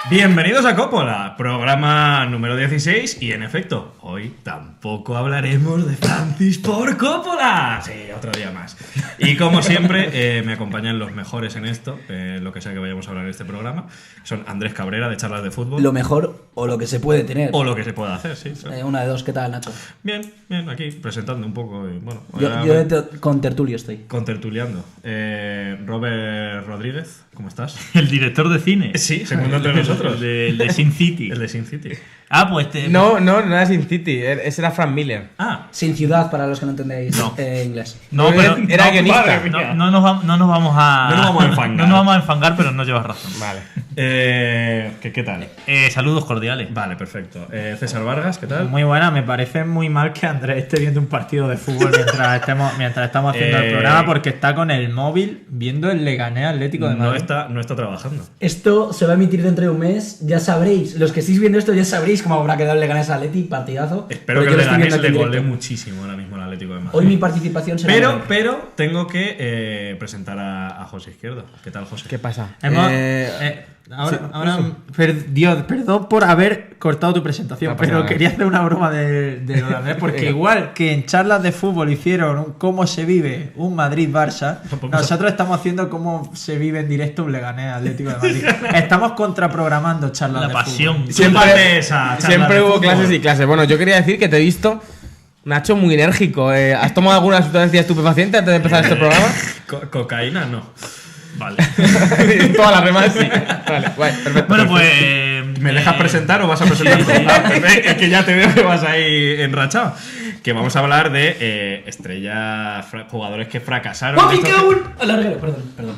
Bienvenidos a Coppola, programa número 16 y en efecto, hoy tampoco hablaremos de Francis Ford Coppola. Sí, otro día más. Y como siempre, me acompañan los mejores en esto, lo que sea que vayamos a hablar en este programa. Son Andrés Cabrera, de Charlas de Fútbol. Lo mejor o lo que se puede tener. O lo que se puede hacer, sí. Una de dos, ¿qué tal, Nacho? Bien, aquí, presentando un poco. Y, bueno, Con tertulio estoy. Contertuliando. Robert Rodríguez, ¿cómo estás? El director de cine. Sí, segundo entre nosotros. El de Sin City. El de Sin City. Ah, pues No era Sin City, ese era Frank Miller. Ah, Sin ciudad, para los que no entendéis inglés. No, pero era guionista. No nos vamos a enfangar. No nos vamos a enfangar, pero no llevas razón. Vale. ¿Qué tal? Saludos cordiales. Vale, perfecto. César Vargas, ¿qué tal? Muy buena, me parece muy mal que Andrés esté viendo un partido de fútbol mientras estamos haciendo el programa, porque está con el móvil viendo el Leganés Atlético de Madrid. No está trabajando. Esto se va a emitir dentro de un mes, ya sabréis. Los que estéis viendo esto ya sabréis cómo habrá quedado el Leganés Atleti, partidazo. Espero que el Leganés le gole muchísimo ahora mismo al Atlético de Madrid. Hoy mi participación será... Pero tengo que presentar a José Izquierdo. ¿Qué tal, José? ¿Qué pasa? Dios, perdón por haber cortado tu presentación, No pasa pero nada. quería hacer una broma de lo de Andrés, porque igual que en charlas de fútbol hicieron un cómo se vive un Madrid-Barça, nosotros estamos haciendo cómo se vive en directo un Leganés Atlético de Madrid. Estamos contraprogramando charlas La de pasión. fútbol. Siempre hubo clases y clases. Bueno, yo quería decir que te he visto, Nacho, muy enérgico. ¿Has tomado alguna sustancia estupefaciente antes de empezar este programa? Cocaína, no. Vale. Todas las demás sí. Vale, perfecto. Bueno, pues. ¿Me dejas presentar o vas a presentar tú? Ah, perfecto, es que ya te veo que vas ahí enrachado. Que vamos a hablar de jugadores que fracasaron. ¡Papi, qué un! Alarguero, perdón.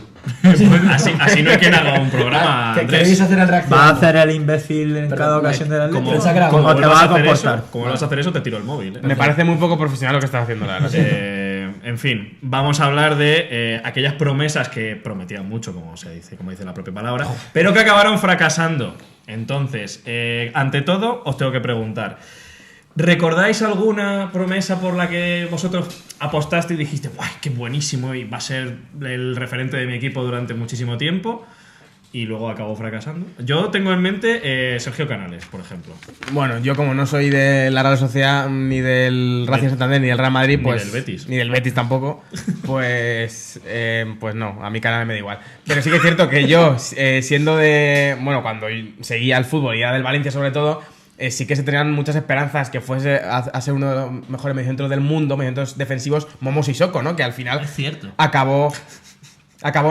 Así no hay quien haga un programa, ¿Queréis Andrés. hacer el reacción? ¿Va a hacer el imbécil en Perdón, cada ocasión del Como, Atlético? Pensaba que era como ¿Cómo te vuelvas vas a a hacer comportar? eso, como vuelvas a hacer eso, te tiro el móvil. Me parece muy poco profesional lo que estás haciendo, la verdad. En fin, vamos a hablar de aquellas promesas que prometían mucho, como dice la propia palabra, pero que acabaron fracasando. Entonces, ante todo, os tengo que preguntar: ¿recordáis alguna promesa por la que vosotros apostaste y dijiste, ¡guay, qué buenísimo! Y va a ser el referente de mi equipo durante muchísimo tiempo, y luego acabó fracasando. Yo tengo en mente Sergio Canales, por ejemplo. Bueno, yo como no soy de la Real Sociedad, ni del Racing Santander, ni del Real Madrid, Ni pues... del Betis. Ni del Betis tampoco, pues no, a mí Canales me da igual. Pero sí que es cierto que yo, siendo de... Bueno, cuando seguía el fútbol y era del Valencia sobre todo, sí que se tenían muchas esperanzas que fuese a ser uno de los mejores mediocentros del mundo, mediocentros defensivos, Momo Sissoko, ¿no? Que al final Es cierto. acabó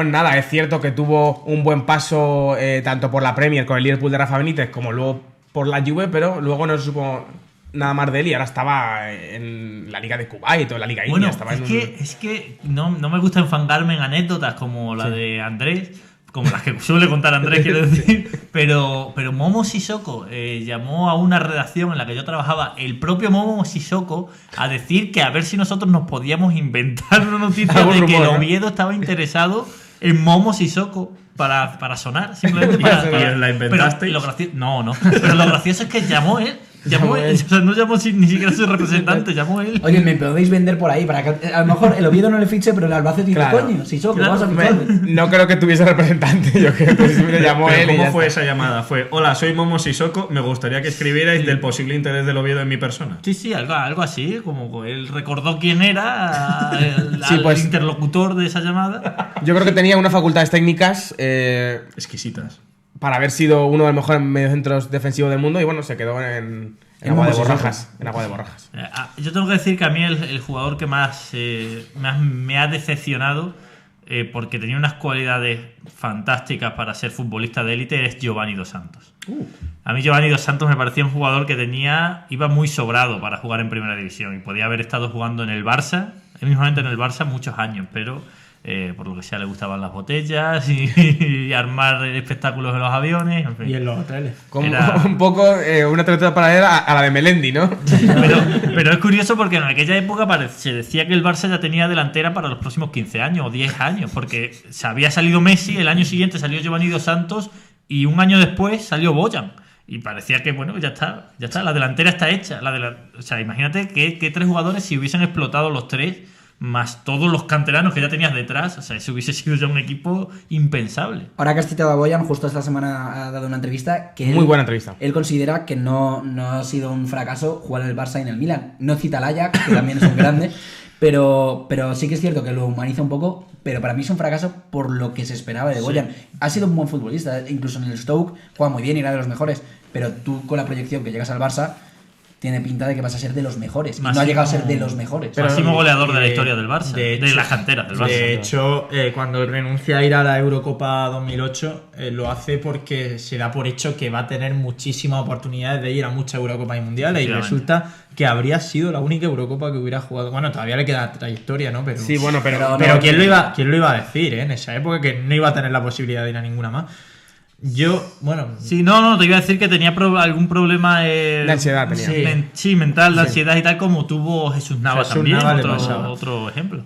en nada. Es cierto que tuvo un buen paso tanto por la Premier con el Liverpool de Rafa Benítez como luego por la Juve, pero luego no se supo nada más de él y ahora estaba en la Liga de Kuwait o en la Liga Bueno, India. Estaba es que no me gusta enfangarme en anécdotas como la de Andrés, como las que suele contar Andrés, quiero decir, pero Momo Sissoko llamó a una redacción en la que yo trabajaba, el propio Momo Sissoko, a decir que a ver si nosotros nos podíamos inventar una noticia Algún de que el rumor, ¿no? Oviedo estaba interesado en Momo Sissoko para sonar, simplemente para... ¿Y la inventaste? Pero no, pero lo gracioso es que llamó él. O sea, no llamó ni siquiera su representante, llamó él. Oye, me podéis vender por ahí para que a lo mejor el Oviedo no le fiche, pero el Albacete dice, Claro. coño, Sissoko, Claro, vamos a ficharle. No creo que tuviese representante, yo creo que simplemente llamó Pero él y ¿cómo ya fue está. esa llamada? Fue: hola, soy Momo Sissoko, me gustaría que escribierais del posible interés del Oviedo en mi persona. Sí, algo así, como él recordó quién era Sí, al pues- interlocutor de esa llamada. Yo creo que tenía unas facultades técnicas Exquisitas. para haber sido uno de los mejores mediocentros defensivos del mundo y bueno, se quedó en agua de borrajas. En agua de borrajas. Yo tengo que decir que a mí el jugador que más me ha decepcionado, porque tenía unas cualidades fantásticas para ser futbolista de élite, es Giovanni Dos Santos. A mí Giovanni Dos Santos me parecía un jugador que iba muy sobrado para jugar en primera división y podía haber estado jugando en el Barça, mismamente en el Barça, muchos años, pero por lo que sea le gustaban las botellas y armar espectáculos en los aviones, en fin. Y en los hoteles. Como Era- un poco una trayectoria paralela a la de Melendi, ¿no? Pero es curioso porque en aquella época se decía que el Barça ya tenía delantera para los próximos 15 años o 10 años, porque se había salido Messi, el año siguiente salió Giovanni Dos Santos y un año después salió Bojan. Y parecía que, bueno, ya está, la delantera está hecha. O sea, imagínate que tres jugadores, si hubiesen explotado los tres, más todos los canteranos que ya tenías detrás, o sea, eso hubiese sido ya un equipo impensable. Ahora que has citado a Boyan, justo esta semana ha dado una entrevista que Muy buena entrevista. Él considera que no ha sido un fracaso jugar en el Barça y en el Milan. No cita al Ajax, que también es un grande, pero sí que es cierto que lo humaniza un poco, pero para mí es un fracaso por lo que se esperaba de Boyan. Ha sido un buen futbolista, incluso en el Stoke juega muy bien y era de los mejores, pero tú con la proyección que llegas al Barça tiene pinta de que vas a ser de los mejores. Y no ha llegado a ser de los mejores. Máximo goleador de la historia del Barça, de de las canteras del Barça. De hecho, cuando renuncia a ir a la Eurocopa 2008, lo hace porque se da por hecho que va a tener muchísimas oportunidades de ir a muchas Eurocopas y Mundiales, y resulta que habría sido la única Eurocopa que hubiera jugado. Bueno, todavía le queda trayectoria, ¿no? Pero, Sí, bueno, pero ¿quién lo iba a decir, en esa época, que no iba a tener la posibilidad de ir a ninguna más? Sí, no, te iba a decir que tenía algún problema de ansiedad tenía. Sí, mental, de ansiedad y tal, como tuvo Jesús Navas Jesús también, Navas le pasaba. otro ejemplo.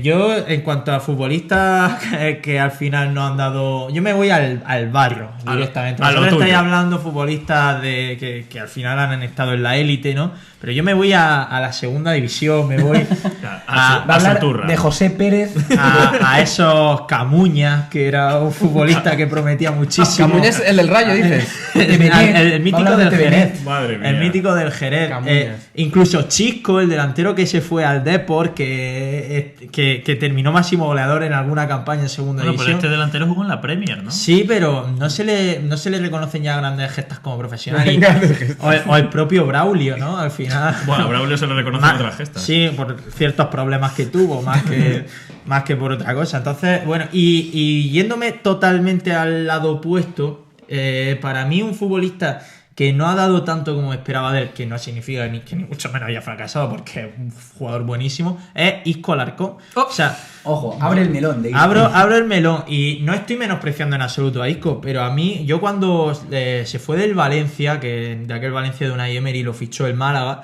Yo, en cuanto a futbolistas que al final no han dado... Yo me voy al barro directamente. a lo Vosotros estáis tuyo. hablando futbolistas que al final han estado en la élite, ¿no? Pero yo me voy a la segunda división, me voy Va a hablar Turra. de José Pérez. a esos Camuñas, que era un futbolista que prometía muchísimo. Camuñas, el del Rayo, dices. El mítico Va a hablar del de Jerez. Madre mía. El mítico del Jerez. Camuñas. Incluso Chisco, el delantero que se fue al Depor, que terminó máximo goleador en alguna campaña en segunda Bueno, pero división. este delantero jugó en la Premier, ¿no? Sí, pero no se le reconocen ya grandes gestas como profesional. Grandes gestas. O el propio Braulio, ¿no? Al final. Bueno, a Braulio se le reconocen otras gestas. Sí, por ciertos problemas que tuvo, más que por otra cosa. Entonces, bueno, y yéndome totalmente al lado opuesto, para mí un futbolista que no ha dado tanto como esperaba de él, que no significa que ni mucho menos haya fracasado, porque es un jugador buenísimo, es Isco Alarcón. O sea, Ojo, abre el melón de abro el melón, y no estoy menospreciando en absoluto a Isco, pero a mí, yo cuando se fue del Valencia, que de aquel Valencia de Unai Emery lo fichó el Málaga,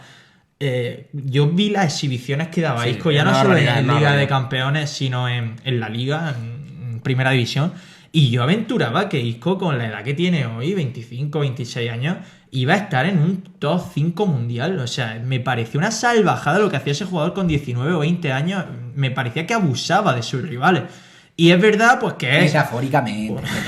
yo vi las exhibiciones que daba Sí, Isco, ya no una solo en barbaridad, una Liga de barbaridad. Campeones, sino en la Liga, en Primera División. Y yo aventuraba que Isco, con la edad que tiene hoy, 25, 26 años, iba a estar en un top 5 mundial. O sea, me pareció una salvajada lo que hacía ese jugador con 19 o 20 años. Me parecía que abusaba de sus rivales. Y es verdad, pues que es...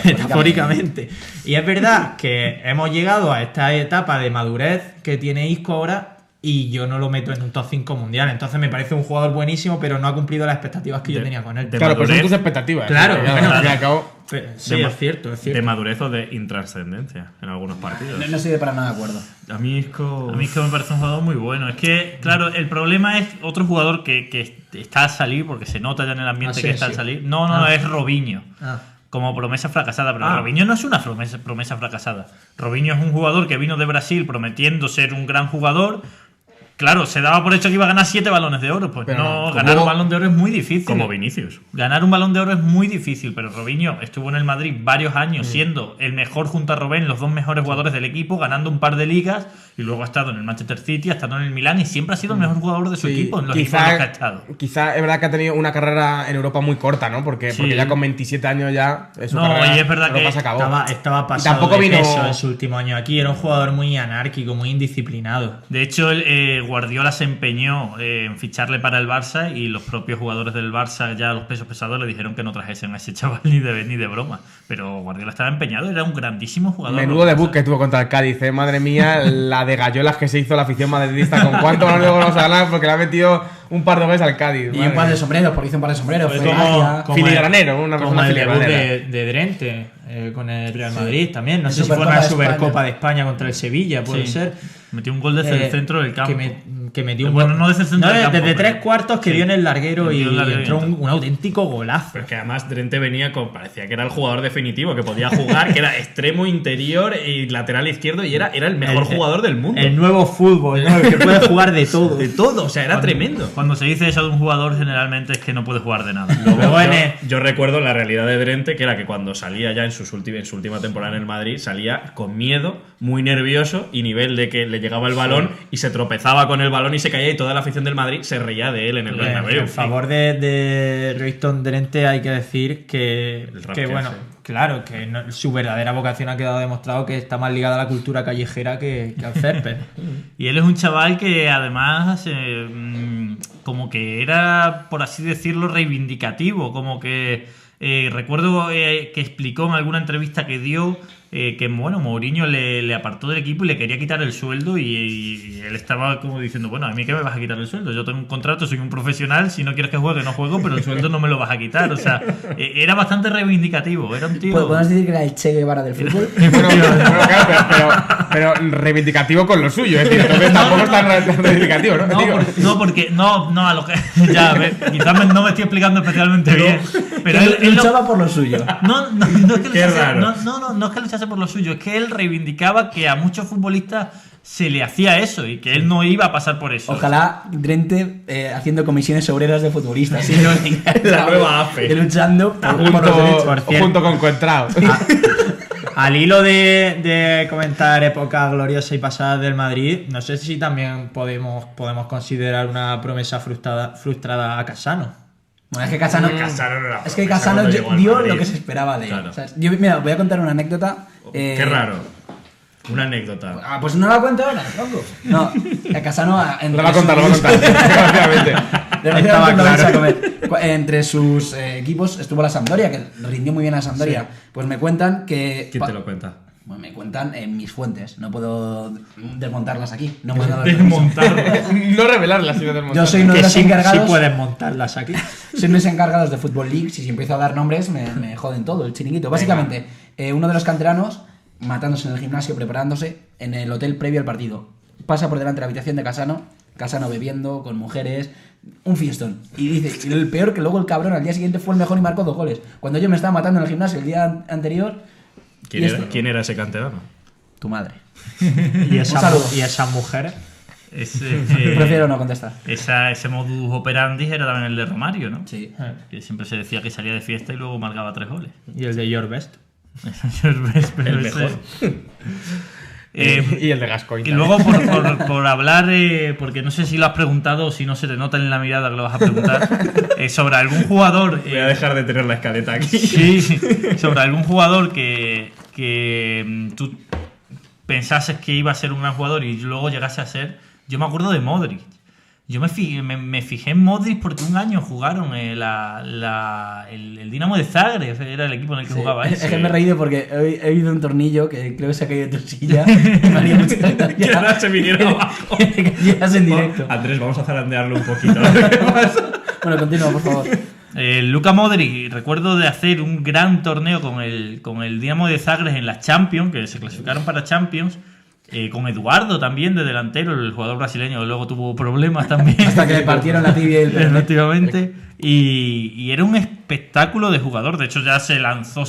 Metafóricamente. Y es verdad que hemos llegado a esta etapa de madurez que tiene Isco ahora, y yo no lo meto en un top 5 mundial. Entonces me parece un jugador buenísimo, pero no ha cumplido las expectativas que yo tenía con él. Claro, pero son madurez. tus expectativas. Claro, ¿eh? bueno, Al fin y al cabo, Sí, es cierto, es cierto. De madurez o de intrascendencia en algunos partidos. No estoy para nada de acuerdo. A mí Isco... A mí es que me parece un jugador muy bueno. Es que, claro, el problema es otro jugador que está a salir, porque se nota ya en el ambiente que está al salir. No, es Robinho. Como promesa fracasada, pero Robinho no es una promesa fracasada. Robinho es un jugador que vino de Brasil prometiendo ser un gran jugador. Claro, se daba por hecho que iba a ganar 7 balones de oro. Pues Pero no, no, ganar como- un balón de oro es muy difícil. Como Vinicius. Ganar un balón de oro es muy difícil, pero Robinho estuvo en el Madrid varios años siendo el mejor junto a Robben, los dos mejores jugadores del equipo, ganando un par de ligas, y luego ha estado en el Manchester City, ha estado en el Milán y siempre ha sido el mejor jugador de su sí, equipo en los equipos en los que ha estado. quizá es verdad que ha tenido una carrera en Europa muy corta, ¿no? Porque ya con 27 años ya su No, carrera y es verdad en Europa que se acabó. Estaba pasado tampoco de vino- peso en su último año aquí. Era un jugador muy anárquico, muy indisciplinado. De hecho, Guardiola se empeñó en ficharle para el Barça y los propios jugadores del Barça, ya los pesos pesados, le dijeron que no trajesen a ese chaval ni de broma. Pero Guardiola estaba empeñado, era un grandísimo jugador. Menudo debut que tuvo contra el Cádiz, madre mía, la de gallolas que se hizo la afición madridista. ¿Con cuánto no le vamos a ganar? Porque le ha metido un par de goles al Cádiz. Y madre un par de mía. sombreros, porque hizo un par de sombreros. Fue Fue como- magia. como Filigranero, una Como persona el debut filigranera. de Drente con el Real Madrid también. No En sé si fue Supercopa una de Supercopa España. de España contra el Sevilla, puede Sí. ser. Metió un gol desde el centro del campo. Que metió un Bueno, gol. no desde el centro del campo, desde pero- 3 cuartos que sí. dio en el larguero y Dio el larguero y entró entró. un auténtico golazo. Pero es que además Drente venía con... Parecía que era el jugador definitivo, que podía jugar, que era extremo interior y lateral izquierdo y era el mejor jugador del mundo. El nuevo fútbol, ¿no? El que puede jugar de todo. De todo, o sea, era tremendo. Cuando se dice eso de un jugador, generalmente es que no puede jugar de nada. Luego en Yo recuerdo la realidad de Drente, que era que cuando salía ya en su última temporada en el Madrid, salía con miedo, muy nervioso y nivel de que le llegaba el balón y se tropezaba con el balón y se caía y toda la afición del Madrid se reía de él en el Bernabéu. En favor de Royston Drenthe hay que decir que El rap que que bueno, hace. claro, que su verdadera vocación ha quedado demostrado que está más ligada a la cultura callejera que al césped. Y él es un chaval que además como que era, por así decirlo, reivindicativo, como que recuerdo que explicó en alguna entrevista que dio que bueno, Mourinho le apartó del equipo y le quería quitar el sueldo y él estaba como diciendo, bueno, ¿a mí qué me vas a quitar el sueldo? Yo tengo un contrato, soy un profesional, si no quieres que juegue, no juego, pero el sueldo no me lo vas a quitar. O sea, era bastante reivindicativo, era un tío... ¿Podemos decir que era el Che Guevara del fútbol? Bueno, claro, pero reivindicativo con lo suyo, es decir, entonces tampoco es tan reivindicativo, ¿no? No, a lo que... Ya, a ver, quizás no me estoy explicando especialmente bien, pero él luchaba por lo suyo. No es que no es que luchase por lo suyo, es que él reivindicaba que a muchos futbolistas se le hacía eso y que él no iba a pasar por eso. Ojalá Drente haciendo comisiones obreras de futbolistas. ¿Sí? La nueva AFE. Luchando por los derechos. Junto con Coentrao. Al hilo de comentar época gloriosa y pasada del Madrid, no sé si también podemos considerar una promesa frustrada a Casano. Bueno, es que Casano no era es que promesa Casano cuando llegó al dio Madrid. lo que se esperaba de él. Claro. ¿Sabes? Yo, mira, voy a contar una anécdota. Qué raro. Una anécdota. Pues no la cuento ahora, loco. No, a Casano... Lo va a contar, desgraciadamente. Estaba claro. Entre sus equipos estuvo la Sampdoria, que rindió muy bien a la Sampdoria. Sí. Pues me cuentan que... ¿Quién te lo cuenta? Bueno, me cuentan en mis fuentes. No puedo desmontarlas aquí. No puedo Desmontarlo. No revelarlas, sino desmontarlas. Yo soy uno de Que los sí encargados. puedes montarlas aquí. Soy uno de los encargados de Football League. Si empiezo a dar nombres, me joden todo, el chiringuito. Básicamente, uno de los canteranos matándose en el gimnasio, preparándose en el hotel previo al partido. Pasa por delante de la habitación de Casano bebiendo, con mujeres, un fiestón. Y dice, y el peor que luego el cabrón al día siguiente fue el mejor y marcó 2 goles. Cuando yo me estaba matando en el gimnasio el día anterior... ¿Quién era ese canterano? Tu madre. Y Un saludo. esas mujeres. Prefiero no contestar. Ese modus operandi era también el de Romario, ¿no? Sí. Que siempre se decía que salía de fiesta y luego marcaba 3 goles. Y el de Your Best. El mejor. Y el de Gascoigne. Y luego por hablar, porque no sé si lo has preguntado o si no se te nota en la mirada que lo vas a preguntar, sobre algún jugador... Voy a dejar de tener la escaleta aquí. Sí, sobre algún jugador que tú pensases que iba a ser un gran jugador y luego llegase a ser... Yo me acuerdo de Modric. Yo me fijé en Modric porque un año jugaron el Dinamo de Zagreb, era el equipo en el que jugaba Es ese. que me he reído porque he oído un tornillo que creo que se ha caído de tu silla y me haría mucha gracia. Que ahora se vinieron abajo. Que llegas en directo. Andrés, vamos a zarandearlo un poquito. Bueno, continúa, por favor. Luka Modric, recuerdo de hacer un gran torneo con el Dinamo de Zagreb en la Champions, que se clasificaron para Champions, con Eduardo también de delantero, el jugador brasileño, que luego tuvo problemas también. Hasta que le partieron la tibia y el pene. Efectivamente. Y era un espectáculo de jugador. De hecho, ya se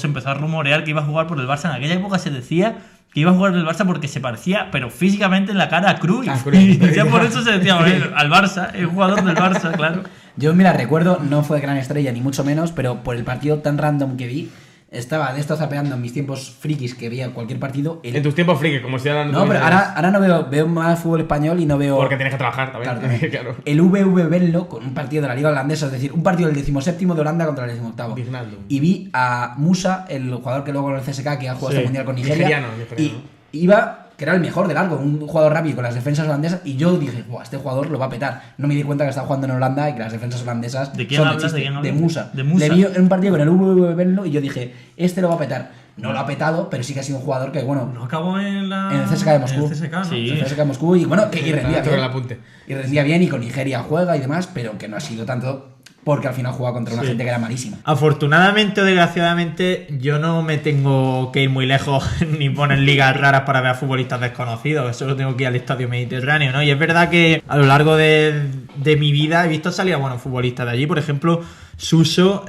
empezó a rumorear que iba a jugar por el Barça. En aquella época se decía que iba a jugar en el Barça porque se parecía, pero físicamente en la cara a Cruyff. Y ya por eso se decía, bueno, al Barça, es jugador del Barça, claro. Yo, mira, recuerdo, no fue gran estrella ni mucho menos, pero por el partido tan random que vi, estaba de esto zapeando en mis tiempos frikis que veía cualquier partido. En tus tiempos friki, como si ahora No, pero ahora no veo más fútbol español y no veo... Porque tienes que trabajar también. Claro. Claro. El VV Venlo con un partido de la Liga Holandesa, es decir, un partido del 17º de Holanda contra el 18º. Wijnaldum. Y vi a Musa, el jugador que luego en el CSK, que ha jugado Sí, este mundial con Nigeria. nigeriano. Y iba, que era el mejor de largo, un jugador rápido con las defensas holandesas. Y yo dije, buah, este jugador lo va a petar. No me di cuenta que estaba jugando en Holanda y que las defensas holandesas. ¿De quién son hablas? chiste. ¿De quién hablas? De Musa. De Musa. Le vi en un partido con el VV Venlo y yo dije, este lo va a petar. No lo ha petado, pero sí que ha sido un jugador que, bueno, No acabó en en el CSKA de Moscú. En el CSKA, ¿no? Sí. el CSKA de Moscú y bueno, que y rendía Esto bien. con el apunte. Y rendía bien y con Nigeria juega y demás, pero que no ha sido tanto porque al final jugaba contra una gente que era malísima. Afortunadamente o desgraciadamente, yo no me tengo que ir muy lejos ni poner ligas raras para ver a futbolistas desconocidos. Solo tengo que ir al Estadio Mediterráneo, ¿no? Y es verdad que a lo largo de mi vida he visto salir a buenos futbolistas de allí. Por ejemplo, Suso,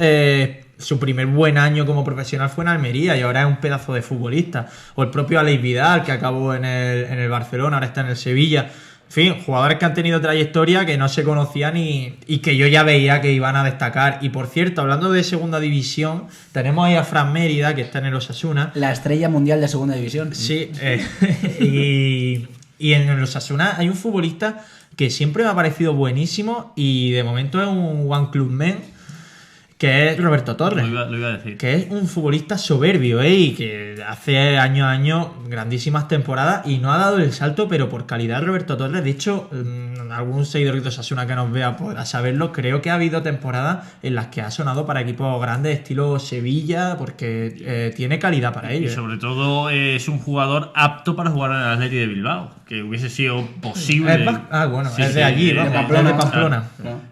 su primer buen año como profesional fue en Almería y ahora es un pedazo de futbolista. O el propio Aleix Vidal, que acabó en el Barcelona, ahora está en el Sevilla. En fin, jugadores que han tenido trayectoria que no se conocían y que yo ya veía que iban a destacar. Y por cierto, hablando de segunda división, tenemos ahí a Fran Mérida, que está en el Osasuna. La estrella mundial de segunda división. Sí, y en el Osasuna hay un futbolista que siempre me ha parecido buenísimo y de momento es un one club man, que es Roberto Torres. Lo iba a decir. Que es un futbolista soberbio, y que hace año a año grandísimas temporadas y no ha dado el salto, pero por calidad Roberto Torres. De hecho, algún seguidorito de Osasuna que nos vea podrá saberlo, creo que ha habido temporadas en las que ha sonado para equipos grandes estilo Sevilla, porque tiene calidad para ello. Y sobre todo es un jugador apto para jugar en el Atleti de Bilbao, que hubiese sido posible. Sí, es sí, de allí, ¿no? de De Pamplona. Pamplona.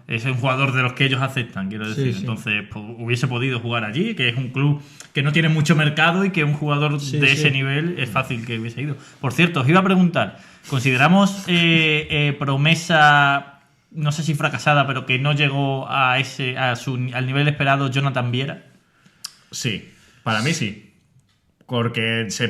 Es un jugador de los que ellos aceptan, quiero decir. Sí. Entonces, pues, hubiese podido jugar allí, que es un club que no tiene mucho mercado y que un jugador de ese nivel es fácil que hubiese ido. Por cierto, os iba a preguntar, ¿consideramos promesa, no sé si fracasada, pero que no llegó al nivel esperado Jonathan Viera? Sí, para mí sí. Porque se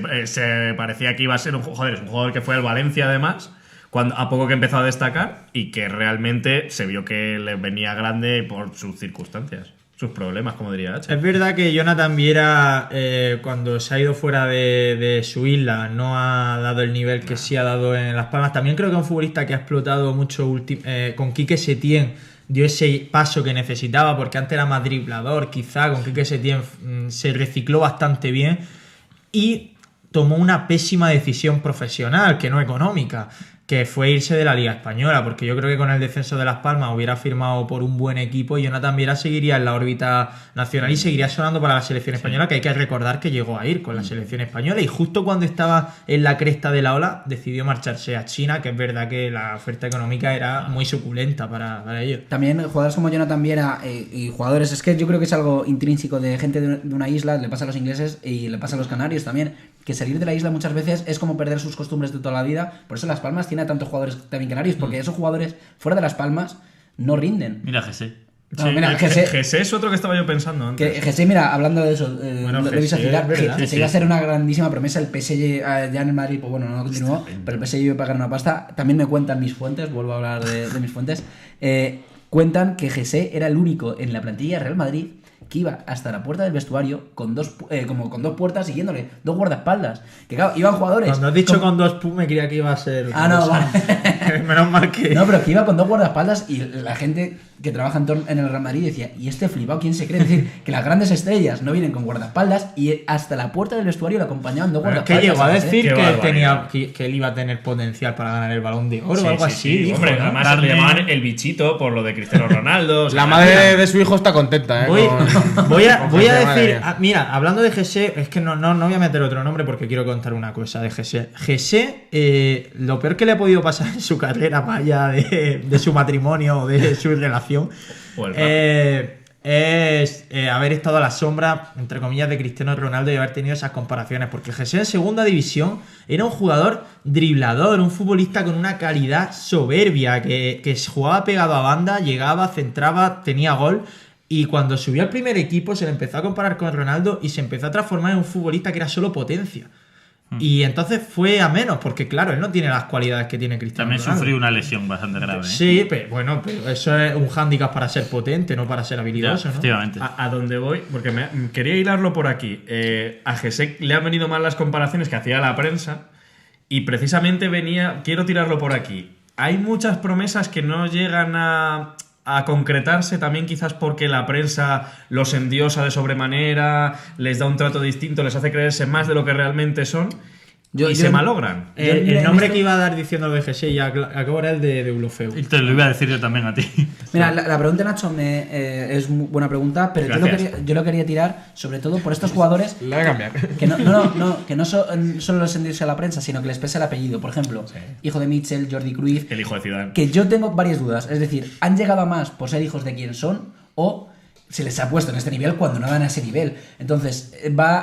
parecía que iba a ser un jugador que fue al Valencia además, a poco que empezó a destacar y que realmente se vio que le venía grande por sus circunstancias, sus problemas, como diría H. Es verdad que Jonathan Viera, cuando se ha ido fuera de su isla, no ha dado el nivel que sí ha dado en Las Palmas. También creo que es un futbolista que ha explotado mucho con Quique Setién. Dio ese paso que necesitaba, porque antes era más driblador, quizá con Quique Setién se recicló bastante bien y tomó una pésima decisión profesional, que no económica, que fue irse de la Liga Española, porque yo creo que con el descenso de Las Palmas hubiera firmado por un buen equipo y Jonathan Viera seguiría en la órbita nacional y seguiría sonando para la selección española, que hay que recordar que llegó a ir con la selección española y justo cuando estaba en la cresta de la ola decidió marcharse a China, que es verdad que la oferta económica era muy suculenta para ellos. También jugadores como Jonathan Viera y jugadores, es que yo creo que es algo intrínseco de gente de una isla, le pasa a los ingleses y le pasa a los canarios también, que salir de la isla muchas veces es como perder sus costumbres de toda la vida. Por eso Las Palmas tiene a tantos jugadores también canarios, porque esos jugadores fuera de Las Palmas no rinden. Mira, Jesse. No, mira, Jesse es otro que estaba yo pensando antes. Que Jesse, mira, hablando de eso, Bueno, lo vais a Jesse, citar, es verdad. Jesse iba a ser una grandísima promesa. El PSG ya en el Madrid, pues bueno, no continuó, pero el PSG iba a pagar una pasta. También me cuentan mis fuentes, vuelvo a hablar de mis fuentes, cuentan que Jesse era el único en la plantilla de Real Madrid que iba hasta la puerta del vestuario con dos puertas siguiéndole, dos guardaespaldas. Que claro, iban jugadores. Cuando has dicho con dos me creía que iba a ser. No, vale. Menos mal que. No, pero que iba con dos guardaespaldas y la gente que trabaja en el Real Madrid decía, ¿y este flipado quién se cree? Es decir, que las grandes estrellas no vienen con guardaespaldas y hasta la puerta del vestuario le acompañaban dos guardaespaldas. Que llegó a ¿sabes? decir Qué que él iba a tener potencial para ganar el Balón de Oro Sí, o algo sí, así. sí. dijo, Hombre, ¿no? además le llamaban el bichito por lo de Cristiano Ronaldo. o sea, La madre de su hijo está contenta, ¿eh? Voy a con José decir, María. mira, hablando de Jesse, es que no voy a meter otro nombre porque quiero contar una cosa de Jesse. Jesse, lo peor que le ha podido pasar en su carrera, más allá de su matrimonio o de su relación, O el es haber estado a la sombra, entre comillas, de Cristiano Ronaldo y haber tenido esas comparaciones. Porque Jesse en segunda división era un jugador driblador, un futbolista con una calidad soberbia, que jugaba pegado a banda, llegaba, centraba, tenía gol. Y cuando subió al primer equipo se le empezó a comparar con Ronaldo y se empezó a transformar en un futbolista que era solo potencia. Y entonces fue a menos, porque claro, él no tiene las cualidades que tiene Cristiano También Ronaldo. sufrió una lesión bastante grave. Sí, pero bueno, pero eso es un hándicap para ser potente, no para ser habilidoso, Ya, ¿no? efectivamente. A dónde voy, porque quería hilarlo por aquí. A Gesek le han venido mal las comparaciones que hacía la prensa y precisamente quiero tirarlo por aquí. Hay muchas promesas que no llegan a concretarse, también quizás porque la prensa los endiosa de sobremanera, les da un trato distinto, les hace creerse más de lo que realmente son y se malogran. El nombre que iba a dar diciendo lo de Jesse ya acabo era el de Deulofeu. Y te lo iba a decir yo también a ti. Mira, la pregunta de Nacho es muy buena pregunta, pero yo lo quería tirar sobre todo por estos jugadores La voy a cambiar. que no solo les sentirse a la prensa, sino que les pese el apellido. Por ejemplo, hijo de Mitchell, Jordi Cruyff, El hijo de Zidane. que yo tengo varias dudas. Es decir, ¿han llegado a más por ser hijos de quien son o se les ha puesto en este nivel cuando no dan a ese nivel? Entonces,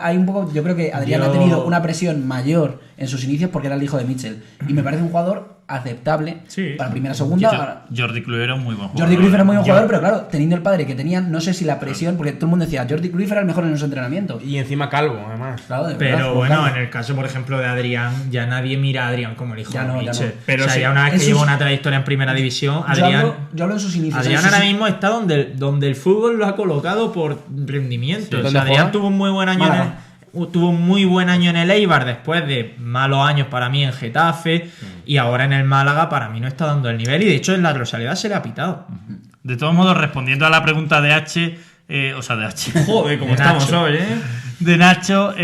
hay un poco, yo creo que Adrián ha tenido una presión mayor en sus inicios porque era el hijo de Mitchell. Y me parece un jugador aceptable para primera segunda. Jordi Cruyff era un muy buen jugador. Jordi Cruyff era muy buen jugador, pero claro, teniendo el padre que tenían, no sé si la presión, porque todo el mundo decía, Jordi Cruyff era el mejor en los entrenamientos. Y encima calvo, además. Claro, de verdad, Pero pues, bueno, claro. en el caso, por ejemplo, de Adrián, ya nadie mira a Adrián como el hijo Ya de no, ya Mitchell. no. Pero o sea, sí, ya una vez en que sus- lleva una trayectoria en primera división, Adrián... Yo hablo en sus inicios. Adrián en sus- ahora mismo está donde el fútbol lo ha colocado por rendimiento. Sí. O sea, ¿Dónde Adrián juega? tuvo un muy buen año Málaga. tuvo un muy buen año en el Eibar después de malos años para mí en Getafe y ahora en el Málaga para mí no está dando el nivel y de hecho en la Rosaleda se le ha pitado. De todos modos, respondiendo a la pregunta de H, o sea, de H. Joder, como De estamos Nacho. hoy, ¿eh? de Nacho,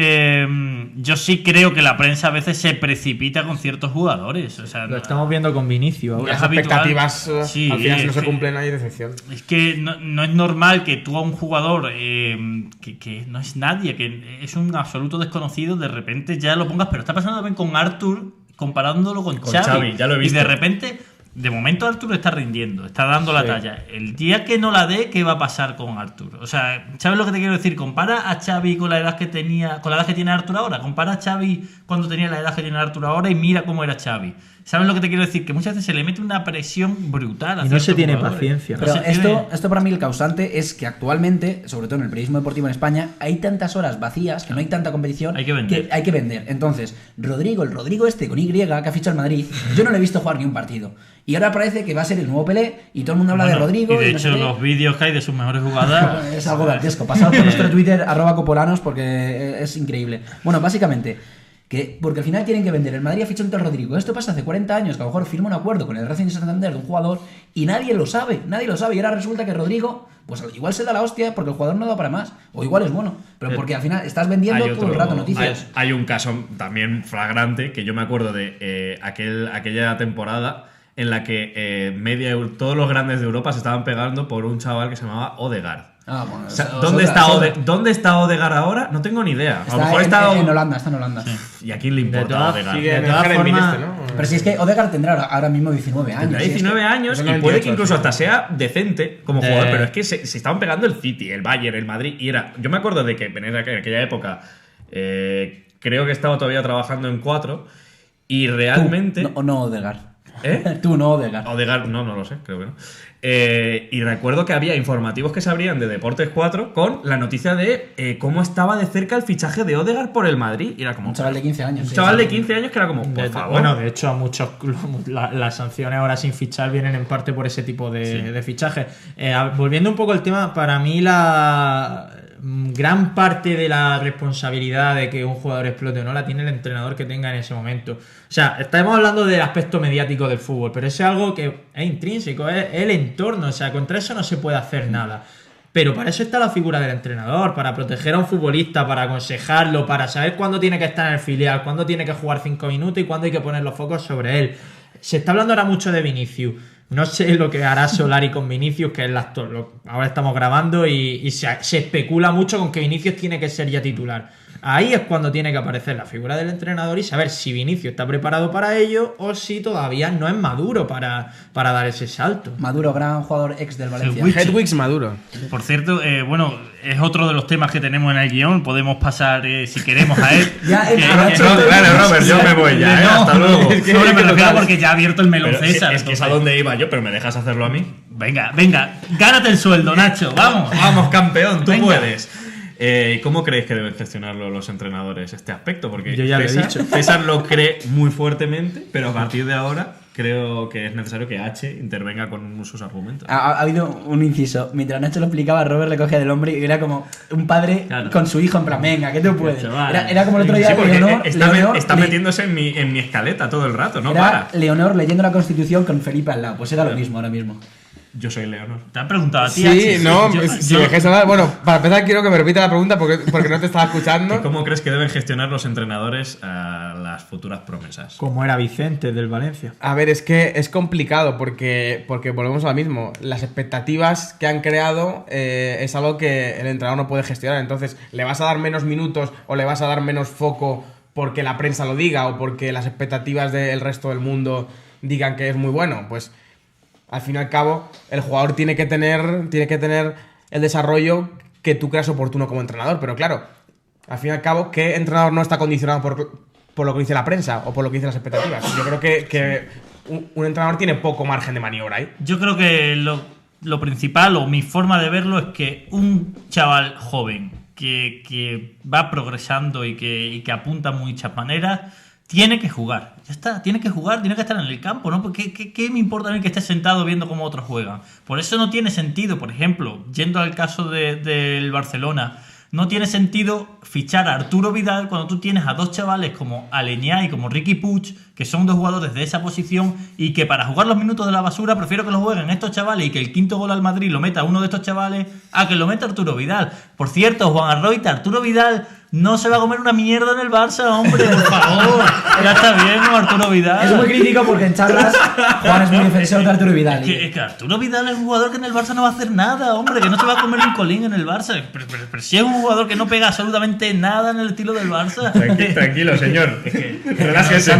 yo sí creo que la prensa a veces se precipita con ciertos jugadores. O sea, Lo estamos viendo con Vinicius ahora. Las habitual. expectativas Sí, al final si no se que- cumplen hay decepción. Es que no es normal que tú a un jugador que no es nadie, que es un absoluto desconocido, de repente ya lo pongas. Pero está pasando también con Arthur, comparándolo con Xavi, ya lo he Y visto. de repente, de momento Arthur está rindiendo, está dando la talla. El día que no la dé, ¿qué va a pasar con Arthur? O sea, ¿sabes lo que te quiero decir? Compara a Xavi con la edad que tenía, con la edad que tiene Arthur ahora. Compara a Xavi cuando tenía la edad que tiene Arthur ahora y mira cómo era Xavi. ¿Sabes lo que te quiero decir? Que muchas veces se le mete una presión brutal a Y no se ciertos tiene jugadores. paciencia. No Pero se tiene- esto para mí el causante es que actualmente, sobre todo en el periodismo deportivo en España, hay tantas horas vacías, que no hay tanta competición, Hay que vender. hay que vender. Entonces, el Rodrigo este con Y, que ha fichado el Madrid, yo no le he visto jugar ni un partido. Y ahora parece que va a ser el nuevo Pelé y todo el mundo habla de Bueno, Rodrigo. y de no sé hecho, qué. los vídeos que hay de sus mejores jugadas. Es algo dantesco. Pasad por nuestro Twitter, @copolanos, porque es increíble. Bueno, básicamente, porque al final tienen que vender. El Madrid ha fichado a Rodrigo. Esto pasa hace 40 años, que a lo mejor firma un acuerdo con el Racing de Santander de un jugador y nadie lo sabe. Y ahora resulta que Rodrigo, pues igual se da la hostia porque el jugador no da para más. O igual es bueno. Pero porque al final estás vendiendo todo el rato noticias. Hay un caso también flagrante que yo me acuerdo de aquella temporada en la que todos los grandes de Europa se estaban pegando por un chaval que se llamaba Odegaard. Ah, bueno, O sea, eso- ¿dónde, eso- está eso- ¿Dónde está Odegaard ahora? No tengo ni idea. A lo Está mejor está en Holanda, está en Holanda. ¿Y a quién le De importa todas- Odegaard? Sigue en de el todas Jeremy formas- este, ¿no? Pero si es que Odegaard tendrá ahora mismo 19 años. Tendrá si es que- 19 años Es y el puede 98, que incluso sí. hasta sea decente como De- jugador, pero es que se estaban pegando el City, el Bayern, el Madrid. Y yo me acuerdo de que en aquella época creo que estaba todavía trabajando en 4 y realmente... No, Odegaard. ¿Eh? Tú no, Odegaard. Odegaard, no lo sé, creo que no. Y recuerdo que había informativos que se abrían de Deportes 4 con la noticia de cómo estaba de cerca el fichaje de Odegaard por el Madrid. Y era como... Un chaval de 15 años. Un sí, chaval sí. de 15 años que era como, por favor. Bueno, de hecho, a muchos clubes las sanciones ahora sin fichar vienen en parte por ese tipo de fichajes. Volviendo un poco al tema, para mí la gran parte de la responsabilidad de que un jugador explote o no la tiene el entrenador que tenga en ese momento. O sea, estamos hablando del aspecto mediático del fútbol, pero eso es algo que es intrínseco, es el entorno. O sea, contra eso no se puede hacer nada. Pero para eso está la figura del entrenador, para proteger a un futbolista, para aconsejarlo, para saber cuándo tiene que estar en el filial, cuándo tiene que jugar 5 minutos y cuándo hay que poner los focos sobre él. Se está hablando ahora mucho de Vinicius. No sé lo que hará Solari con Vinicius, que es ahora estamos grabando y se especula mucho con que Vinicius tiene que ser ya titular. Ahí es cuando tiene que aparecer la figura del entrenador y saber si Vinicius está preparado para ello o si todavía no es maduro para dar ese salto. Maduro, gran jugador ex del Valencia. Witch. Hedwigs Maduro. Por cierto, bueno, es otro de los temas que tenemos en el guión. Podemos pasar, si queremos, a él. Ya, Que- Nacho, No, claro, Robert, yo me voy ya, No, hasta luego. es que me refiero porque ya ha abierto el melón Pero César. es que es a entonces- donde iba yo, pero me dejas hacerlo a mí. Venga, gánate el sueldo, Nacho, vamos. Vamos, campeón, tú Venga. puedes. ¿Cómo creéis que deben gestionarlo los entrenadores este aspecto? Porque Yo ya lo he César, dicho. César lo cree muy fuertemente, pero a partir de ahora creo que es necesario que H intervenga con sus argumentos. Ha habido un inciso. Mientras Nacho lo explicaba, Robert le cogía del hombro y era como un padre Claro. con su hijo, en plan, venga, ¿qué tú puedes? Chaval. Era como el otro día Sí, porque Leonor, está le- metiéndose en mi escaleta todo el rato, no era para. Leonor leyendo la Constitución con Felipe al lado. Pues era lo mismo ahora mismo. Yo soy Leonor. Te han preguntado a ti, Sí, H, no, yo- si yo- me dejáis hablar. Bueno, para empezar quiero que me repita la pregunta porque no te estaba escuchando. ¿Cómo crees que deben gestionar los entrenadores a las futuras promesas? Como era Vicente del Valencia. A ver, es que es complicado porque volvemos a lo mismo. Las expectativas que han creado es algo que el entrenador no puede gestionar. Entonces, ¿le vas a dar menos minutos o le vas a dar menos foco porque la prensa lo diga o porque las expectativas del resto del mundo digan que es muy bueno? Pues al fin y al cabo, el jugador tiene que tener el desarrollo que tú creas oportuno como entrenador. Pero claro, al fin y al cabo, ¿qué entrenador no está condicionado por lo que dice la prensa o por lo que dicen las expectativas? Yo creo que un entrenador tiene poco margen de maniobra ahí. Yo creo que lo principal, o mi forma de verlo, es que un chaval joven que va progresando y que apunta muchas maneras, tiene que jugar. Ya está, tiene que jugar, tiene que estar en el campo, ¿no? Porque ¿qué me importa a mí que esté sentado viendo cómo otros juegan? Por eso no tiene sentido, por ejemplo, yendo al caso del Barcelona, no tiene sentido fichar a Arturo Vidal cuando tú tienes a dos chavales como Aleñá y como Riqui Puig, que son dos jugadores de esa posición y que para jugar los minutos de la basura prefiero que los jueguen estos chavales y que el quinto gol al Madrid lo meta uno de estos chavales a que lo meta Arturo Vidal. Por cierto, Juan Arroita, Arturo Vidal no se va a comer una mierda en el Barça, hombre, por favor. Ya está bien con Arturo Vidal. Es muy crítico porque en charlas Juan es muy defensor de Arturo Vidal. Es que Arturo Vidal es un jugador que en el Barça no va a hacer nada, hombre, que no se va a comer un colín en el Barça. Pero si es un jugador que no pega absolutamente nada en el estilo del Barça. Tranquilo, señor. Relájese.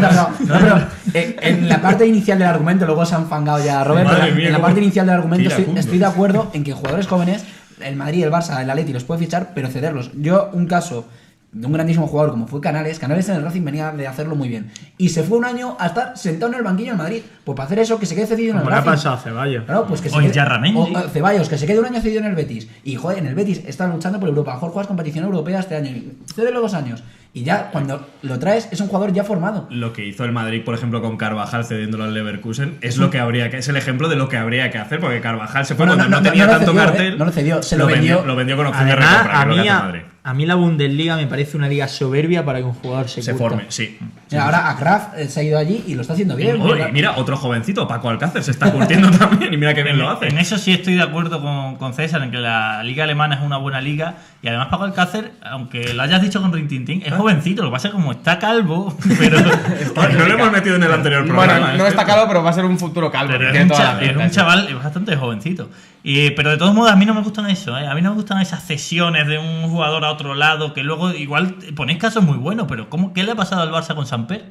Pero en la parte inicial del argumento, luego se han fangado ya Robert, Madre pero mía, en la cómo parte inicial del argumento tira puntos. estoy de acuerdo en que jugadores jóvenes, el Madrid, el Barça, el Atleti los puede fichar, pero cederlos. Yo, un caso de un grandísimo jugador como fue Canales en el Racing venía de hacerlo muy bien. Y se fue un año a estar sentado en el banquillo en Madrid. Pues para hacer eso, que se quede cedido en el Como le ha Racing. pasado a Ceballos. Claro, pues que se O en quede, Yarramendi. o Ceballos, que se quede un año cedido en el Betis. Y joder, en el Betis está luchando por Europa. A lo mejor juegas competición europea este año. Cédelo 2 años. Y ya cuando lo traes es un jugador ya formado. Lo que hizo el Madrid, por ejemplo, con Carvajal cediéndolo al Leverkusen, es lo que habría que, es el ejemplo de lo que habría que hacer, porque Carvajal se fue Bueno, cuando no tenía lo tanto cedió, cartel. no lo cedió, se lo vendió. Lo vendió con opción de Además, recompra, que es lo que hace Madrid. a mí la Bundesliga me parece una liga soberbia para que un jugador se Se curta. forme, sí. Mira, ahora a Kraft se ha ido allí y lo está haciendo bien. Oh, y mira, otro jovencito, Paco Alcácer, se está curtiendo también, y mira que bien lo hace. En eso sí estoy de acuerdo con César, en que la liga alemana es una buena liga. Y además Paco Alcácer, aunque lo hayas dicho con Rintintín, es jovencito. Lo que pasa es que como está calvo, pero... No lo hemos metido en el anterior programa. Bueno, no está calvo, pero va a ser un futuro calvo. Pero tiene es un, toda la es pinta, un sí. chaval bastante jovencito. Pero de todos modos, a mí no me gustan eso, ¿eh? A mí no me gustan esas cesiones de un jugador a otro lado, que luego igual ponéis casos muy buenos, pero ¿qué le ha pasado al Barça con Samper?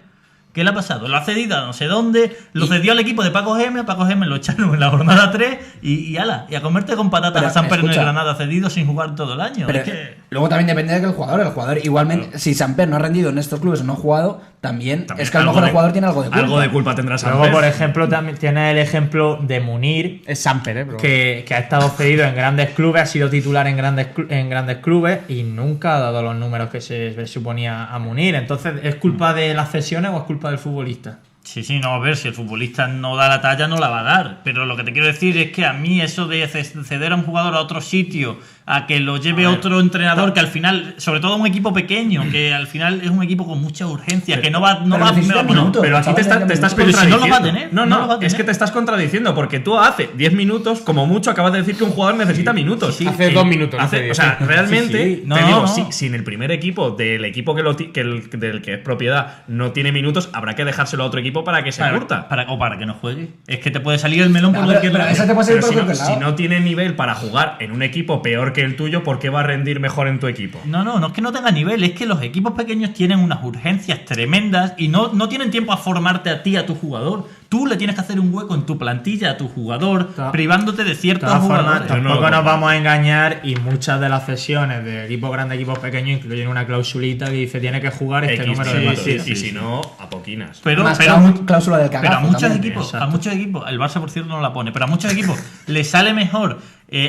¿Qué le ha pasado? Lo ha cedido a no sé dónde, lo cedió al equipo de Paco Gémez lo echaron en la jornada 3 y ala, y a comerte con patatas Pero, a Samper en el escucha, Granada cedido sin jugar todo el año. Pero Es que... luego también depende de que el jugador igualmente, si Samper no ha rendido en estos clubes o no ha jugado, también es que a lo mejor el jugador tiene algo de culpa. Algo de culpa tendrá Luego, Samper. por ejemplo, también tiene el ejemplo de Munir, Es Samper, bro. que ha estado cedido en grandes clubes, ha sido titular en grandes clubes y nunca ha dado los números que se suponía a Munir. Entonces, ¿es culpa de las cesiones o es culpa del futbolista? Sí, no, a ver, si el futbolista no da la talla, no la va a dar. Pero lo que te quiero decir es que a mí eso de ceder a un jugador a otro sitio, a que lo lleve otro entrenador, que al final, sobre todo un equipo pequeño, que al final es un equipo con mucha urgencia, que no va necesita minutos. Pero aquí te estás Pero si contradiciendo. no lo va a tener, No, no lo va a es tener. que te estás contradiciendo, porque tú hace 10 minutos, como mucho, acabas de decir que un jugador necesita minutos. sí, hace 2 minutos. O sea, realmente, Sí, sí. No, te digo, no. si en el primer equipo, del equipo del que es propiedad, no tiene minutos, habrá que dejárselo a otro equipo para que se curta. Para que no juegue. Es que te puede salir el melón por pero cualquier esa te puede salir Pero por si, cualquier si lado. no tiene nivel para jugar en un equipo peor que el tuyo, ¿por qué va a rendir mejor en tu equipo? No es que no tenga nivel, es que los equipos pequeños tienen unas urgencias tremendas y no tienen tiempo a formarte a ti, a tu jugador. Tú le tienes que hacer un hueco en tu plantilla a tu jugador, privándote de De ciertos todas formas, jugadores. tampoco nos vamos a engañar y muchas de las cesiones de equipos grandes, equipos pequeños incluyen una clausulita que dice tiene que jugar este X número de minutos, partidos. y si no, a poquinas. Pero, Más pero, cláusula del pero cagazo a muchos también. equipos, el Barça por cierto no la pone, pero a muchos equipos les sale mejor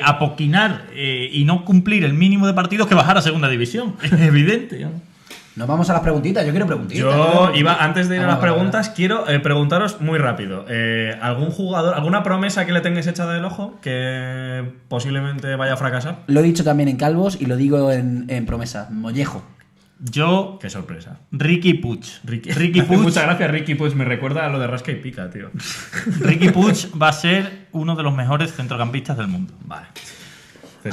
apoquinar y no cumplir el mínimo de partidos que bajar a segunda división. Es evidente. ¿no? Nos vamos a las preguntitas, yo quiero preguntitas. Yo iba, antes de ir a las vale, preguntas, quiero preguntaros muy rápido. ¿Algún jugador, alguna promesa que le tengáis echada del ojo que posiblemente vaya a fracasar? Lo he dicho también en Calvos y lo digo en promesa. Mollejo. Yo, Qué sorpresa. Ricky Puig. Ricky Puig. Muchas gracias, Ricky Puig. Me recuerda a lo de Rasca y Pica, tío. Ricky Puig va a ser uno de los mejores centrocampistas del mundo. Vale.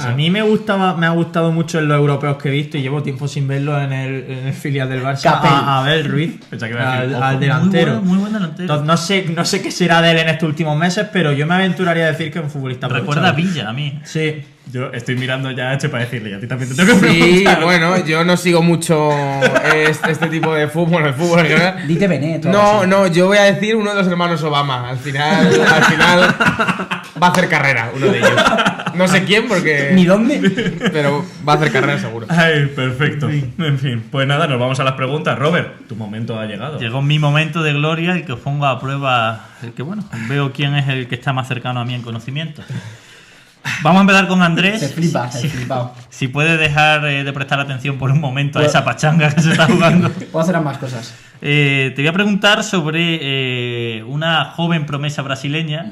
A mí me ha gustado mucho en los europeos que he visto y llevo tiempo sin verlo en el filial del Barça. Capel. A Abel Ruiz, Pensaba que iba a decir, ojo. al delantero. Muy buen delantero. Entonces, no sé qué será de él en estos últimos meses, pero yo me aventuraría a decir que es un futbolista Recuerda a aprovechado. Villa, a mí. Sí. Yo estoy mirando ya a Eche para decirle, y a ti también te tengo que Sí, preguntar. bueno, yo no sigo mucho este tipo de fútbol, el fútbol en general. Dite Benet. o No, así. no, yo voy a decir uno de los hermanos Obama. Al final va a hacer carrera, uno de ellos. No sé quién, porque. ¿Ni dónde? Pero va a hacer carrera seguro. Ay, perfecto. En fin, pues nada, nos vamos a las preguntas. Robert, tu momento ha llegado. Llegó mi momento de gloria y que os pongo a prueba el que, bueno, veo quién es el que está más cercano a mí en conocimiento. Vamos a empezar con Andrés. Se flipa, se flipado. Si puede dejar de prestar atención por un momento a esa pachanga que se está jugando. Puedo hacer ambas cosas. Te voy a preguntar sobre una joven promesa brasileña,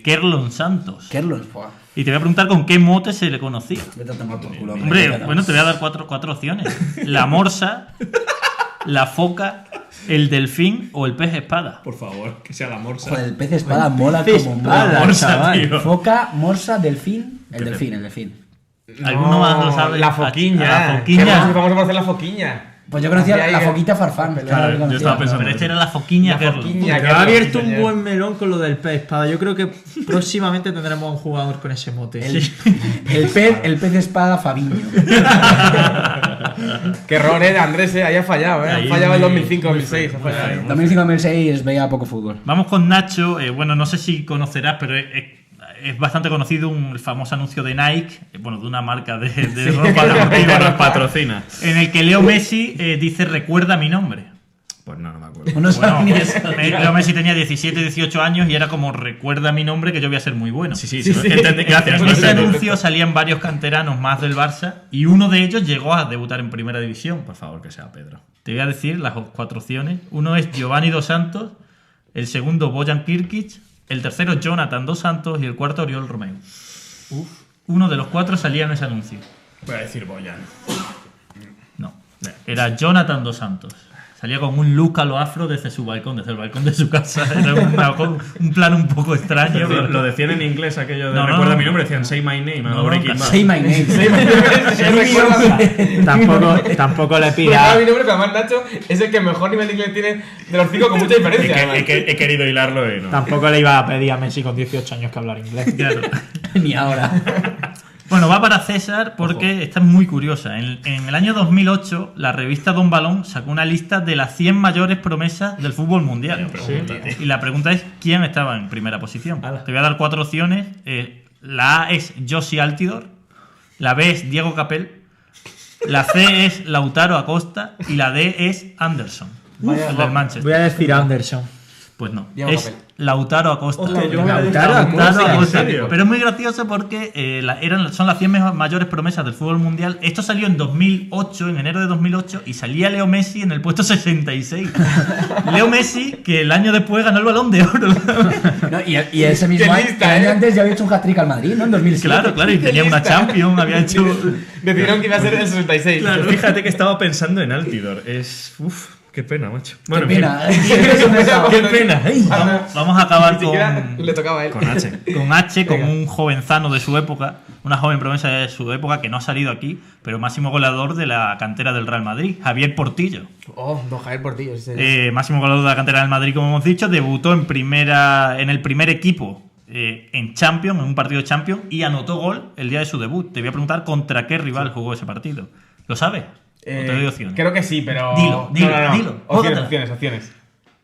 Kerlon Santos. Kerlon, buah. Y te voy a preguntar con qué mote se le conocía. Vete a tomar por culo. Hombre, bueno, te voy a dar cuatro opciones. La morsa, la foca, el delfín o el pez espada. Por favor, que sea la morsa. Joder, el pez espada mola pez como espada, mola. La morsa, chaval. tío. Foca, morsa, delfín. El delfín. ¿Alguno más lo sabe? La foquiña. La foquiña. Que vamos a hacer la foquiña. Pues yo conocía Hacía la ahí- foquita farfán. Claro, yo estaba pensando. Pero este era la foquiña La Kerlo. foquiña. Pero ha abierto un buen melón con lo del pez espada. Yo creo que próximamente tendremos un jugador con ese mote. El pez espada Fabiño. Qué error, Andrés, ahí ha fallado, Ha Ahí fallado el muy- 2005-2006. Ha fallado. 2005-2006 veía poco fútbol. Vamos con Nacho. Bueno, no sé si conocerás, pero es bastante conocido el famoso anuncio de Nike, bueno, de una marca de ropa Que deportiva, nos patrocina. en el que Leo Messi dice recuerda mi nombre. Pues no me acuerdo. Uno sabe ni eso. Leo Messi tenía 17, 18 años y era como recuerda mi nombre que yo voy a ser muy bueno. Sí. Gracias. En no ese entendí. anuncio salían varios canteranos más del Barça y uno de ellos llegó a debutar en Primera División. Por favor, que sea Pedro. Te voy a decir las 4 opciones. Uno es Giovanni Dos Santos, el segundo Bojan Kirkic, el tercero Jonathan Dos Santos y el cuarto Oriol Romeu. Uno de los 4 salía en ese anuncio. Voy a decir Boyan. No, era Jonathan Dos Santos. Salía con un look a lo afro desde su balcón, desde el balcón de su casa. Era un plan un poco extraño. Lo decían en inglés aquello de No, no, recuerda no. mi nombre, decían say my name, No, Breaking no, Bad. Say my name. Tampoco le Pues pida. claro, mi nombre, que además Nacho es el que mejor nivel de inglés tiene de los 5 con mucha diferencia. además. He querido hilarlo y no. Tampoco le iba a pedir a Messi con 18 años que hablar inglés. Claro. Ni ahora. Bueno, va para César porque esta es muy curiosa. En el año 2008, la revista Don Balón sacó una lista de las 100 mayores promesas del fútbol mundial. Y la pregunta es, ¿quién estaba en primera posición? Te voy a dar 4 opciones. La A es Josie Altidor, la B es Diego Capel, la C es Lautaro Acosta y la D es Anderson, el del Manchester. Voy a decir Anderson. Pues no, Diego es Capel. Lautaro Acosta. Lautaro Acosta, ¿en serio? Pero es muy gracioso porque son las 100 mayores promesas del fútbol mundial. Esto salió en 2008, en enero de 2008, y salía Leo Messi en el puesto 66. Leo Messi, que el año después ganó el Balón de Oro. No, y ese mismo Qué año, lista, el año ¿eh? antes ya había hecho un hat-trick al Madrid, ¿no? En 2007. Claro, y tenía una Champions, había hecho... Decidieron que iba a ser el 66. Claro, fíjate que estaba pensando en Altidor. Qué pena, macho. Bueno, Qué en pena. Qué pena. Vamos a acabar Ni siquiera con... le tocaba a él. Con H. Con H, con un jovenzano de su época, una joven promesa de su época que no ha salido aquí, pero máximo goleador de la cantera del Real Madrid, Javier Portillo. Oh, don Javier Portillo. Sí. Máximo goleador de la cantera del Madrid, como hemos dicho, debutó en el primer equipo en Champions, en un partido de Champions, y anotó gol el día de su debut. Te voy a preguntar contra qué rival jugó ese partido. ¿Lo sabes? ¿O te doy opciones? Creo que sí, pero. Dilo. Opciones, Jódatela. opciones.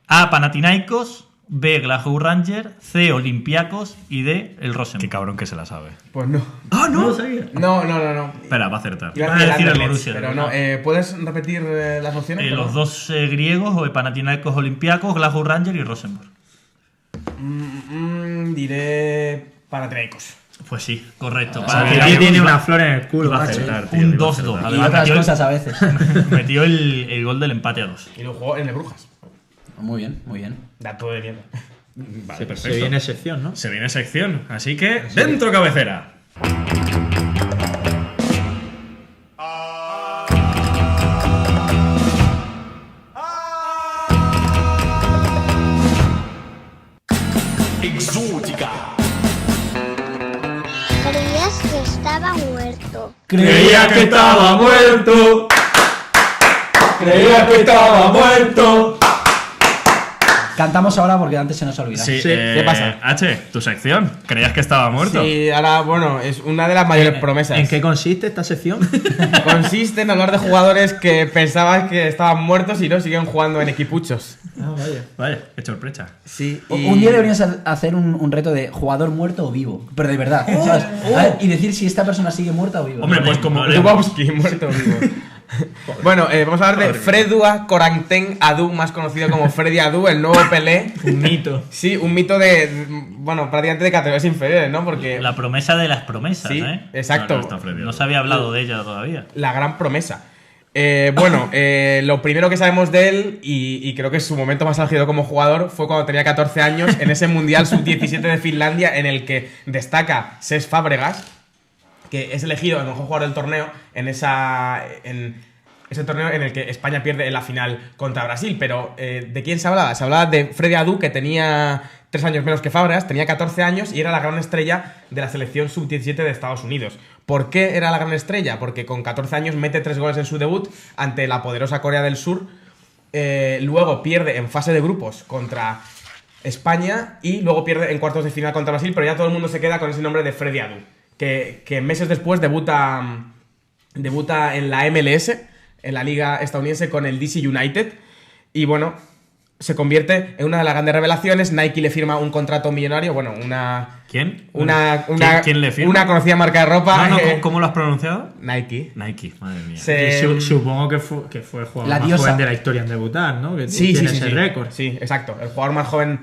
A, Panathinaikos, B, Glasgow Rangers, C, Olympiacos y D, el Qué Rosenborg. cabrón que se la sabe. Pues no. ¡Ah, no! lo sabía. No. Espera, va a acertar. Iba Va a decir el Anderlecht, Borussia. pero no. ¿Puedes repetir las opciones? Los dos griegos, o Panathinaikos, Olympiacos, Glasgow Rangers y Rosenborg. Diré Panathinaikos. Pues sí, correcto. sabía Aquí Panathinaikos tiene iba- una flor en el culo, Iba a macho. acertar, tío, un iba a 2-2. acertar. Y Además, otras metió, cosas a veces. metió el gol del empate a 2. Y lo jugó en el Brujas. Muy bien, muy bien. Dato de mierda. Vale, Se perfecto. viene sección, ¿no? Se viene sección. Así que, dentro cabecera. Creías que estaba muerto. Creía que estaba muerto. Creía que estaba muerto. Cantamos ahora porque antes se nos ha olvidado. Sí, ¿qué pasa? H, tu sección. ¿Creías que estaba muerto? Sí, ahora, bueno, es una de las mayores promesas. ¿En qué consiste esta sección? Consiste en hablar de jugadores que pensabas que estaban muertos y no siguen jugando en equipuchos. Vale, qué sorpresa. Sí. Un día deberías hacer un reto de jugador muerto o vivo. Pero de verdad, ¿sabes? A ver, y decir si esta persona sigue muerta o viva. Hombre, pues como. Dubovsky, muerto vivo. Bueno, vamos a hablar de Fredua Corentin Adu, más conocido como Freddy Adu, el nuevo Pelé. Un mito. Sí, un mito de, bueno, prácticamente de categorías inferiores, ¿no? Porque La promesa de las promesas, sí, ¿eh? exacto, No se había hablado de ella todavía. la gran promesa. Bueno, lo primero que sabemos de él, y creo que su momento más álgido como jugador, fue cuando tenía 14 años en ese Mundial Sub-17 de Finlandia, en el que destaca Cesc Fábregas, que es elegido el mejor jugador del torneo en ese torneo en el que España pierde en la final contra Brasil. Pero ¿de quién se hablaba? Se hablaba de Freddy Adu, que tenía 3 años menos que Fabregas, tenía 14 años y era la gran estrella de la selección sub-17 de Estados Unidos. ¿Por qué era la gran estrella? Porque con 14 años mete 3 goles en su debut ante la poderosa Corea del Sur. Luego pierde en fase de grupos contra España y luego pierde en cuartos de final contra Brasil, pero ya todo el mundo se queda con ese nombre de Freddy Adu, que meses después debuta en la MLS, en la liga estadounidense, con el DC United, y bueno, se convierte en una de las grandes revelaciones. Nike le firma un contrato millonario, bueno, ¿Quién? ¿Quién le firma? Una conocida marca de ropa. ¿Cómo lo has pronunciado? Nike. Nike, madre mía. Supongo que fue el jugador La más diosa. joven de la historia en debutar, ¿no? Que Sí, tiene sí, ese sí. récord. Sí, exacto. El jugador más joven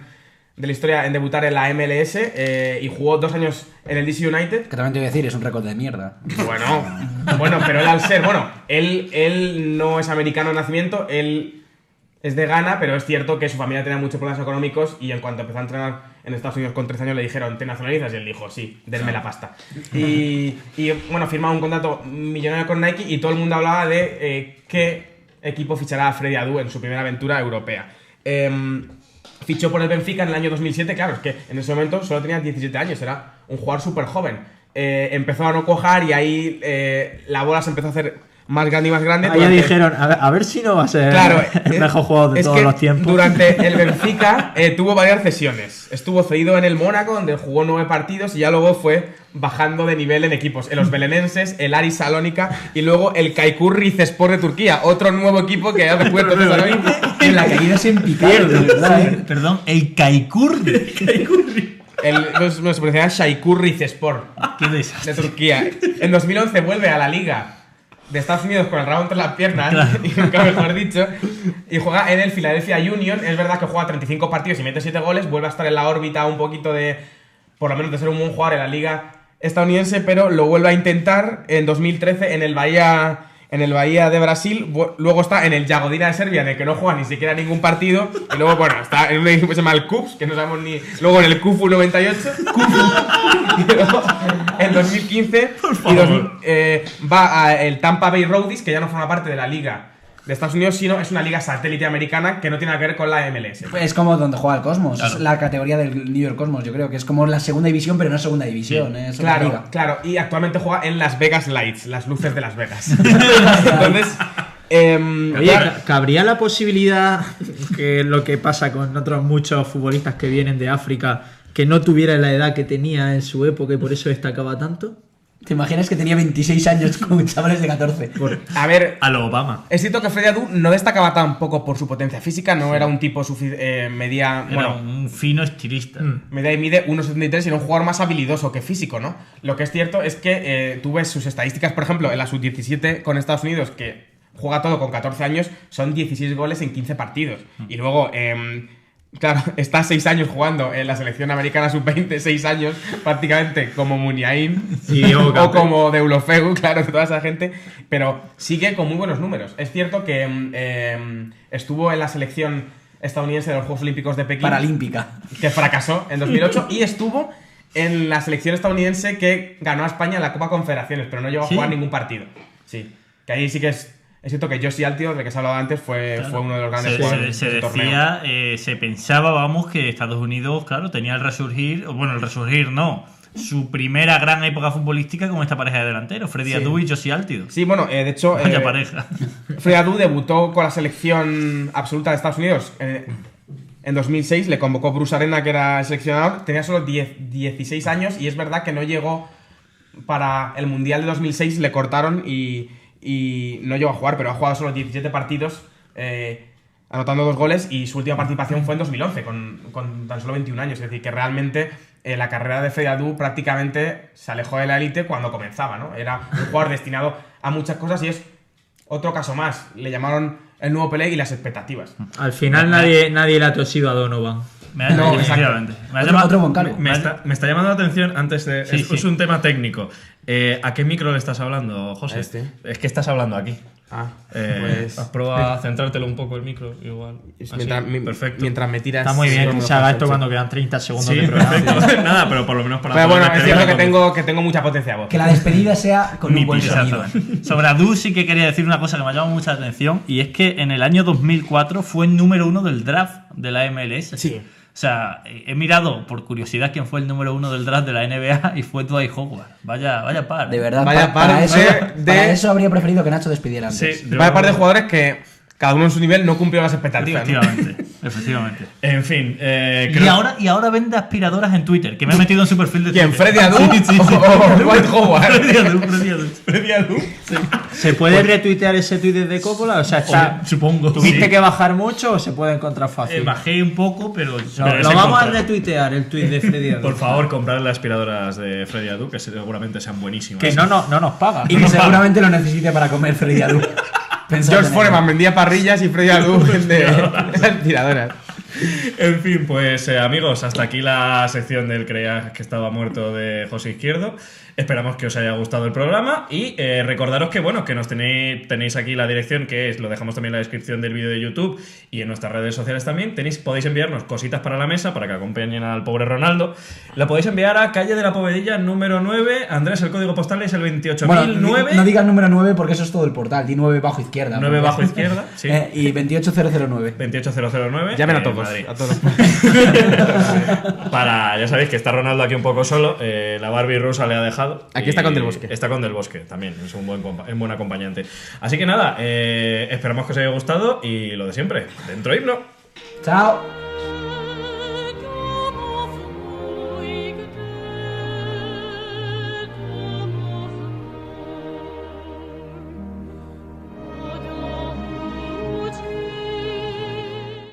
de la historia en debutar en la MLS, y jugó 2 años en el DC United. Que también te voy a decir, es un récord de mierda. Bueno, pero él al ser, él no es americano de nacimiento, él es de Ghana, pero es cierto que su familia tenía muchos problemas económicos y en cuanto empezó a entrenar en Estados Unidos con 13 años le dijeron, ¿te nacionalizas? Y él dijo, sí, denme la pasta. Y bueno, firma un contrato millonario con Nike y todo el mundo hablaba de qué equipo fichará a Freddy Adu en su primera aventura europea. Fichó por el Benfica en el año 2007, claro, es que en ese momento solo tenía 17 años, era un jugador súper joven. Empezó a no cuajar y ahí la bola se empezó a hacer más grande y más grande. Ahí ya dijeron, a ver si no va a ser el mejor jugador de todos los tiempos. Durante el Benfica tuvo varias cesiones. Estuvo cedido en el Mónaco, donde jugó 9 partidos, y ya luego fue bajando de nivel en equipos. En los belenenses, el Aris Salónica y luego el Kaikur Rizespor de Turquía. Otro nuevo equipo que ha descubierto En la caída es en picado, de verdad, ¿eh? Perdón, el Kaikurri. se pronuncia Şaykur Rizespor Qué desastre. de Turquía. En 2011 vuelve a la liga de Estados Unidos con el rabo entre las piernas, Claro. y nunca mejor dicho, y juega en el Philadelphia Union. Es verdad que juega 35 partidos y mete 7 goles, vuelve a estar en la órbita un poquito de, por lo menos, de ser un buen jugador en la liga estadounidense, pero lo vuelve a intentar en 2013 en el Bahía de Brasil. Luego está en el Jagodina de Serbia, en el que no juega ni siquiera ningún partido, y luego, bueno, está en un equipo que se llama el KuPS, que no sabemos ni... Luego en el KuFu 98, y luego en 2015 va a el Tampa Bay Rowdies, que ya no forma parte de la liga de Estados Unidos, sino es una liga satélite americana que no tiene nada que ver con la MLS. Es como donde juega el Cosmos, Claro. es la categoría del New York Cosmos, yo creo que es como la segunda división, pero no es segunda división, es otra liga. Claro, y actualmente juega en Las Vegas Lights, las luces de Las Vegas. Entonces, Oye, claro, ¿cabría la posibilidad, que lo que pasa con otros muchos futbolistas que vienen de África, que no tuviera la edad que tenía en su época y por eso destacaba tanto? ¿Te imaginas que tenía 26 años con chavales de 14? a ver, A lo Obama. es cierto que Freddy Adu no destacaba tampoco por su potencia física, no era un tipo media... Era Bueno, un fino estilista. media y mide 1,73 y era un jugador más habilidoso que físico, ¿no? Lo que es cierto es que tú ves sus estadísticas, por ejemplo, en la sub-17 con Estados Unidos, que juega todo con 14 años, son 16 goles en 15 partidos. Y luego, claro, está 6 años jugando en la selección americana sub-20, 6 años prácticamente como Muniain o como Deulofeu, claro, toda esa gente, pero sigue con muy buenos números. Es cierto que estuvo en la selección estadounidense de los Juegos Olímpicos de Pekín, Paralímpica. que fracasó en 2008, y estuvo en la selección estadounidense que ganó a España en la Copa Confederaciones, pero no llegó a jugar ningún partido. Sí, que ahí sí que es cierto que Josie Altidore, de que se ha hablado antes, fue uno de los grandes jugadores Se del torneo. decía, se pensaba, vamos, que Estados Unidos, claro, tenía el resurgir, no, su primera gran época futbolística con esta pareja de delanteros, Freddy Adu y Josie Altidore. Sí, bueno, de hecho, Vaya pareja. Freddy Adu debutó con la selección absoluta de Estados Unidos en 2006, le convocó Bruce Arena, que era el seleccionador, tenía solo 16 años, y es verdad que no llegó para el Mundial de 2006, le cortaron y no llegó a jugar, pero ha jugado solo 17 partidos, anotando 2 goles, y su última participación fue en 2011, con tan solo 21 años. Es decir, que realmente la carrera de Freddy Adu prácticamente se alejó de la élite cuando comenzaba, ¿no? Era un jugador destinado a muchas cosas, y es otro caso más. Le llamaron el nuevo Pelé y las expectativas. Al final nadie le ha tosido a Donovan. No, Efectivamente. Me ha Otro- llamado- otro buen cargo. Me está llamando la atención antes de. Sí, es sí. un tema técnico. ¿A qué micro le estás hablando, José? A este. Es que estás hablando aquí. Pues ¿Has probado a centrártelo un poco el micro? Igual. Así, perfecto. mientras me tiras... Está muy bien no me que lo se haga paso, esto sí. cuando quedan 30 segundos Sí, de programa. perfecto. Nada, pero por lo menos para Pero toda bueno, la es cierto que metería tengo mucha potencia de voz. Que la despedida sea con un buen Exacto. sonido. Sobre Adu sí que quería decir una cosa que me ha llamado mucha atención, y es que en el año 2004 fue el número 1 del draft de la MLS. Sí. O sea, he mirado por curiosidad quién fue el número 1 del draft de la NBA y fue Dwight Howard. Vaya par. De verdad, Vaya para par eso, de- para eso habría preferido que Nacho despidiera antes. Sí, Vaya par de jugadores que cada uno en su nivel no cumplió las expectativas. ¿no? Efectivamente. En fin, Y ahora vende aspiradoras en Twitter, que me he metido en su perfil de ¿Quién? Twitter. ¿Freddy Adu? Sí. ¿O Dwight Howard? Freddy Adu. ¿Se puede retuitear ese tuit desde Coppola? O sea, Supongo. ¿tuviste Sí. que bajar mucho o se puede encontrar fácil? Bajé un poco, pero... Lo vamos a retuitear, el tuit de Freddy Adu. Por favor, comprar las aspiradoras de Freddy Adu, que seguramente sean buenísimas. Que no nos paga. Y que seguramente lo necesite para comer Freddy Adu. Pensad George en ello. Foreman vendía parrillas y Freddy Adu vende aspiradoras. En fin, pues amigos, hasta aquí la sección del Creías que estaba muerto de José Izquierdo. Esperamos que os haya gustado el programa y recordaros que bueno, que nos tenéis aquí la dirección, que es, lo dejamos también en la descripción del vídeo de YouTube y en nuestras redes sociales también. Podéis enviarnos cositas para la mesa para que acompañen al pobre Ronaldo. La podéis enviar a calle de la Povedilla número 9. Andrés, el código postal es el 28009. Bueno, no digas número 9 porque eso es todo el portal. Di 9 bajo izquierda. 9 porque- bajo izquierda, sí. Y 28009. 28009. Llamen a en todos. Madrid. A todos. Ya sabéis que está Ronaldo aquí un poco solo. La Barbie rusa le ha dejado. Aquí está y con Del Bosque. Está con Del Bosque también. Es un buen acompañante. Así que nada, esperamos que os haya gustado y lo de siempre. Dentro himno. Chao.